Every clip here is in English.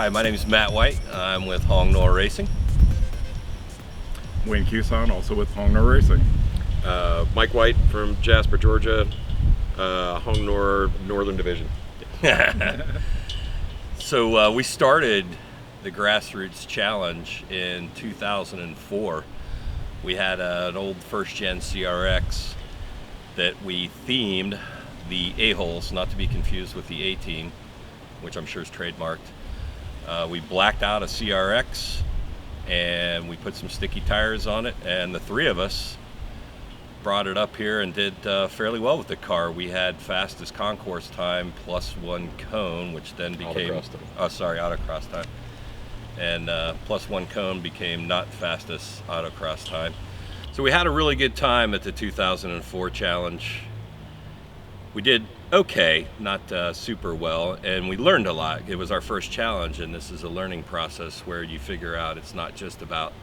Hi, my name is Matt White. I'm with Hong Norr Racing. Wayne Cuson, also with Hong Norr Racing. Mike White from Jasper, Georgia, Hong Norr Northern Division. So we started the Grassroots Challenge in 2004. We had an old first-gen CRX that we themed the A-holes, not to be confused with the A-team, which I'm sure is trademarked. We blacked out a CRX and we put some sticky tires on it, and the three of us brought it up here and did fairly well with the car. We had fastest concourse time plus one cone, which then became autocross time, and plus one cone became not fastest autocross time. So we had a really good time at the 2004 challenge. We did okay, not super well, and we learned a lot. It was our first challenge, and this is a learning process where you figure out it's not just about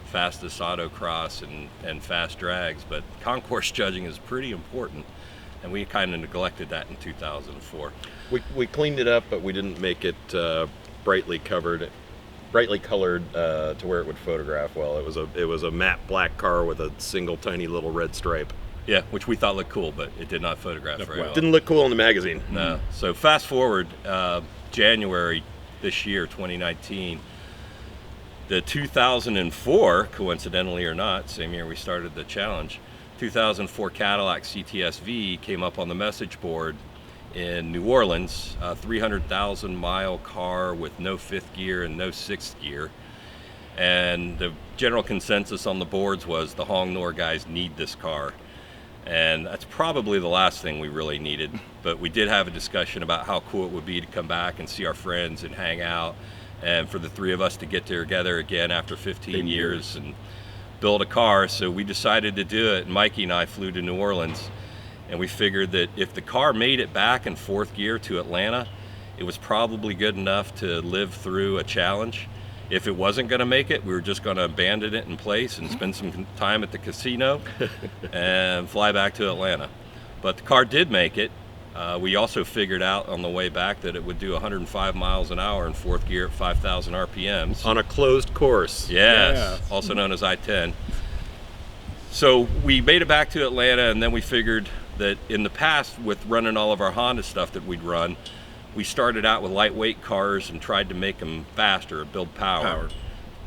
fastest autocross and fast drags, but concourse judging is pretty important, and we kind of neglected that in 2004. We cleaned it up, but we didn't make it brightly colored to where it would photograph well. It was a matte black car with a single tiny little red stripe. Yeah, which we thought looked cool, but it did not photograph very well. Didn't look cool in the magazine. No. So fast forward January this year, 2019. The 2004, coincidentally or not, same year we started the challenge, 2004 Cadillac CTS-V came up on the message board in New Orleans, a 300,000 mile car with no fifth gear and no sixth gear. And the general consensus on the boards was the Hong Norr guys need this car. And that's probably the last thing we really needed. But we did have a discussion about how cool it would be to come back and see our friends and hang out, and for the three of us to get together again after 15 years and build a car. So we decided to do it. Mikey and I flew to New Orleans, and we figured that if the car made it back in fourth gear to Atlanta, it was probably good enough to live through a challenge. If it wasn't going to make it, we were just going to abandon it in place and spend some time at the casino and fly back to Atlanta. But the car did make it. We also figured out on the way back that it would do 105 miles an hour in fourth gear at 5,000 RPMs. On a closed course. Yes, also known as I-10. So we made it back to Atlanta, and then we figured that in the past, with running all of our Honda stuff that we'd run, we started out with lightweight cars and tried to make them faster, build power.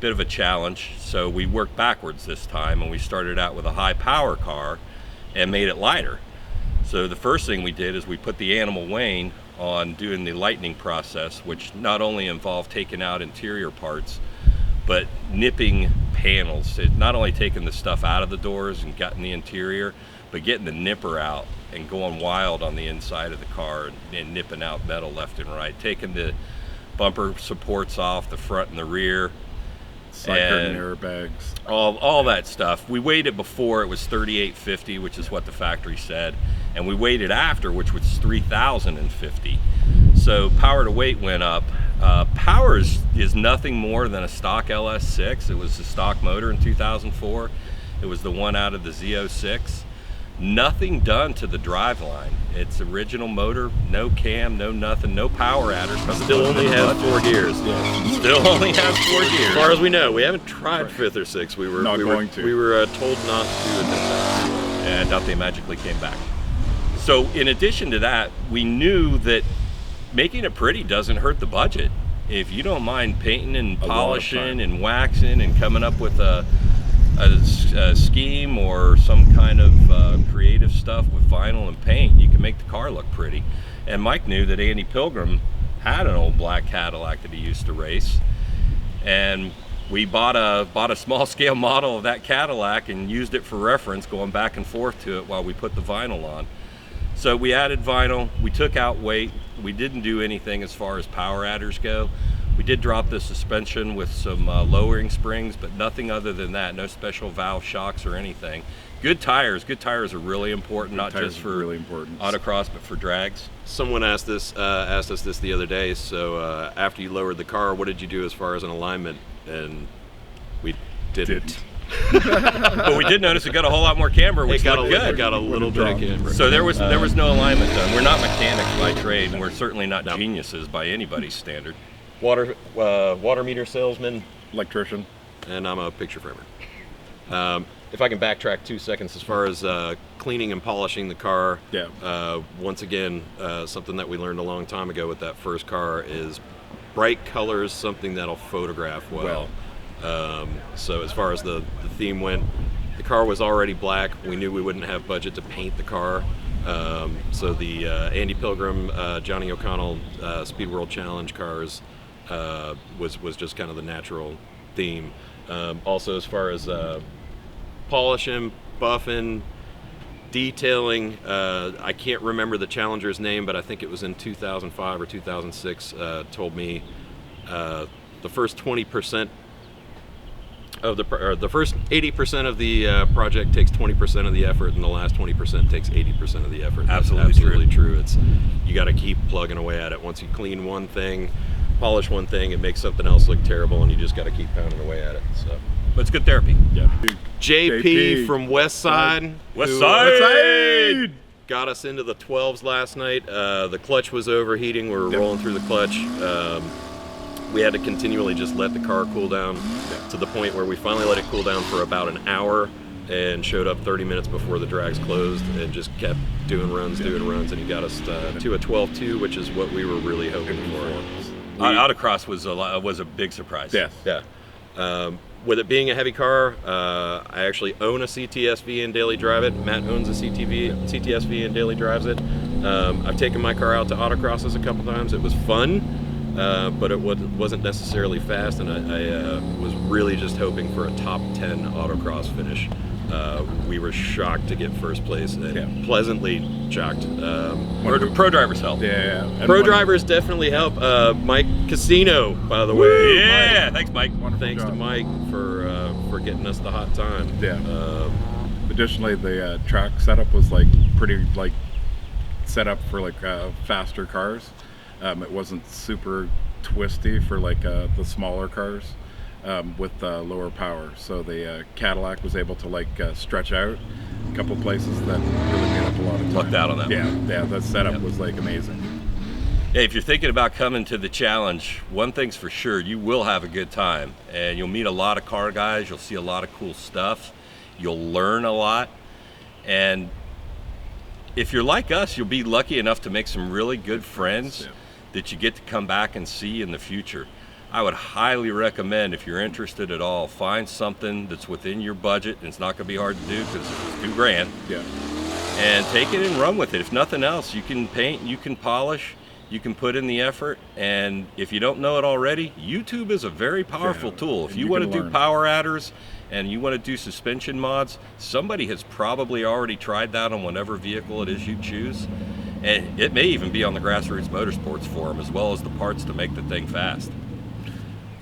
Bit of a challenge, so we worked backwards this time, and we started out with a high power car and made it lighter. So the first thing we did is we put the Animal Wayne on doing the lightning process, which not only involved taking out interior parts, but nipping panels. It not only taking the stuff out of the doors and getting the interior, but getting the nipper out and going wild on the inside of the car and nipping out metal left and right, taking the bumper supports off the front and the rear, Side curtain airbags, all that stuff. We weighed it before, it was 3850, which is what the factory said, and we weighed it after, which was 3050. So power to weight went up. Power is nothing more than a stock LS6. It was a stock motor in 2004. It was the one out of the Z06. Nothing done to the driveline. It's original motor, no cam, no nothing, no power adders. Still only has 4 gears. Yeah. Still only has 4 gears. As far as we know, we haven't tried fifth or sixth. We were going to. We were told not to do it. And I doubt they magically came back. So in addition to that, we knew that making it pretty doesn't hurt the budget. If you don't mind painting and polishing and waxing and coming up with a scheme or some kind of creative stuff with vinyl and paint, you can make the car look pretty. And Mike knew that Andy Pilgrim had an old black Cadillac that he used to race, and we bought a small scale model of that Cadillac and used it for reference, going back and forth to it while we put the vinyl on. So we added vinyl, we took out weight, we didn't do anything as far as power adders go. We did drop the suspension with some lowering springs, but nothing other than that. No special valve shocks or anything. Good tires are really important, not just for autocross, but for drags. Someone asked us this the other day. So after you lowered the car, what did you do as far as an alignment? And we didn't. But we did notice it got a whole lot more camber, which looked good. It got a little bit of camber. So there was no alignment done. We're not mechanics by trade, and we're certainly not geniuses by anybody's standard. water meter salesman, Electrician. and I'm a picture framer. If I can backtrack 2 seconds, as far as cleaning and polishing the car, once again, something that we learned a long time ago with that first car is bright colors, something that'll photograph well. So as far as the theme went, the car was already black. We knew we wouldn't have budget to paint the car. So the Andy Pilgrim, Johnny O'Connell Speed World Challenge cars was just kind of the natural theme. Also, as far as polishing, buffing, detailing, I can't remember the Challenger's name, but I think it was in 2005 or 2006, told me the first 20% of the first 80% of the project takes 20% of the effort, and the last 20% takes 80% of the effort. That's absolutely true. It's, you got to keep plugging away at it. Once you clean one thing, polish one thing, it makes something else look terrible, and you just got to keep pounding away at it. So, but it's good therapy. Yeah. JP from West Side. West Side Got us into the 12s last night. The clutch was overheating. We were rolling through the clutch. We had to continually just let the car cool down to the point where we finally let it cool down for about an hour and showed up 30 minutes before the drags closed and just kept doing runs, and he got us to a 12.2, which is what we were really hoping for. Autocross was a big surprise. Yeah. With it being a heavy car, I actually own a CTS-V and daily drive it. Matt owns a CTS-V and daily drives it. I've taken my car out to autocrosses a couple times. It was fun. But it wasn't necessarily fast, and I was really just hoping for a top 10 autocross finish. We were shocked to get first place, and pleasantly shocked. Pro drivers help. Pro drivers definitely help. Mike Casino, by the way. Yeah, thanks, Mike. Thanks to Mike for getting us the hot time. Additionally, the track setup was pretty set up for faster cars. It wasn't super twisty for the smaller cars with lower power. So the Cadillac was able to stretch out a couple places that really made up a lot of time. Lucked out on that one. Yeah, that setup was amazing. Hey, if you're thinking about coming to the challenge, one thing's for sure, you will have a good time. And you'll meet a lot of car guys, you'll see a lot of cool stuff, you'll learn a lot. And if you're like us, you'll be lucky enough to make some really good friends that you get to come back and see in the future. I would highly recommend, if you're interested at all, find something that's within your budget, and it's not gonna be hard to do because it's $2,000. And take it and run with it. If nothing else, you can paint, you can polish, you can put in the effort, and if you don't know it already, YouTube is a very powerful tool. If you wanna do power adders and you wanna do suspension mods, somebody has probably already tried that on whatever vehicle it is you choose. And it may even be on the Grassroots Motorsports forum, as well as the parts to make the thing fast.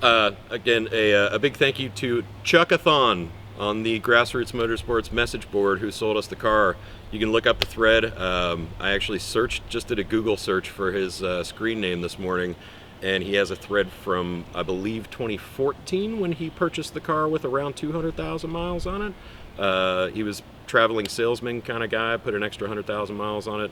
Again, a big thank you to Chuckathon on the Grassroots Motorsports message board, who sold us the car. You can look up the thread. I actually did a Google search for his screen name this morning, and he has a thread from, I believe, 2014 when he purchased the car with around 200,000 miles on it. He was traveling salesman kind of guy, put an extra 100,000 miles on it.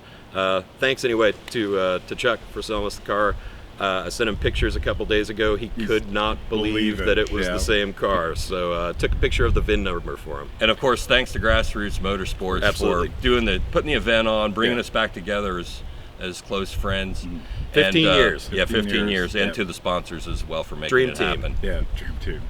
Thanks anyway to Chuck for selling us the car. I sent him pictures a couple days ago. He could not believe that it was the same car, so took a picture of the VIN number for him. And of course, thanks to Grassroots Motorsports for putting the event on, bringing us back together as close friends. 15 years. Yeah, 15 years, and to the sponsors as well for making it happen. Yeah, Dream Team.